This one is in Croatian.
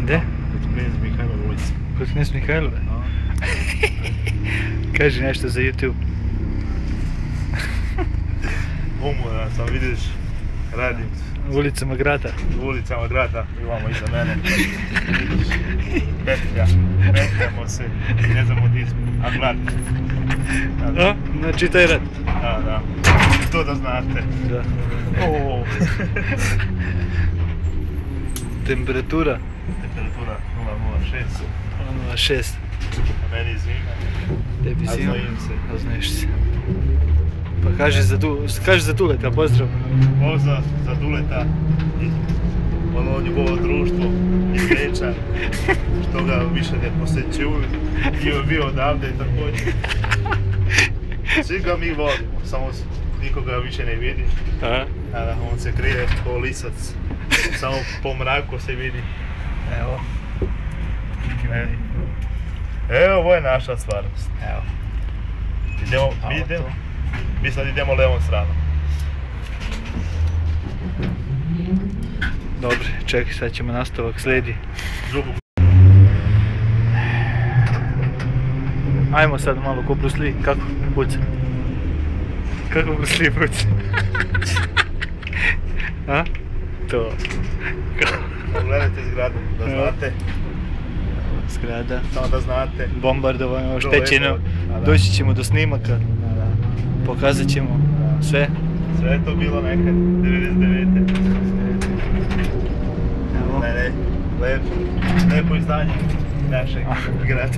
Gde? Kod Knez Mihajlove ulici. Kod Knez Mihajlove? Kaži nešto za YouTube. Umoran sam, vidiš, radim. Ulicama grada. Ulicama grada, imamo iza mene. Vidiš, petljamo se, ne znamo di smo, a glad. A? Znači taj rad. Da. To da znate. Da. Temperatura? Temperatura 0,06. 0,6. A meni zima. Tebi zima? A znojim se. A znojiš se. Pa kaži za Duleta, pozdrav. Pozdrav za Duleta i ono njegovo društvo iz Beča, što ga više ne posjećuju. Bio odavde i također. Svi ga mi volimo, samo nikoga više ne vidi. On se krije ko lisac, samo po mraku se vidi. Evo. Evo, ovo je naša stvarnost. Evo. Mi sad idemo levom stranom. Dobro, čekaj, sad ćemo nastavak, slijedi. Ajmo sad malo ko Bruce Lee, kako puca? Kako Bruce Lee puca? A? To. Gledajte zgradu, da znate. Zgrada. Samo da znate. Bombardovano, oštećeno. Doći ćemo do snimaka. Pokazat ćemo sve. Sve je to bilo nekad, 99. Evo. Ne, lepo izdanje našeg grada.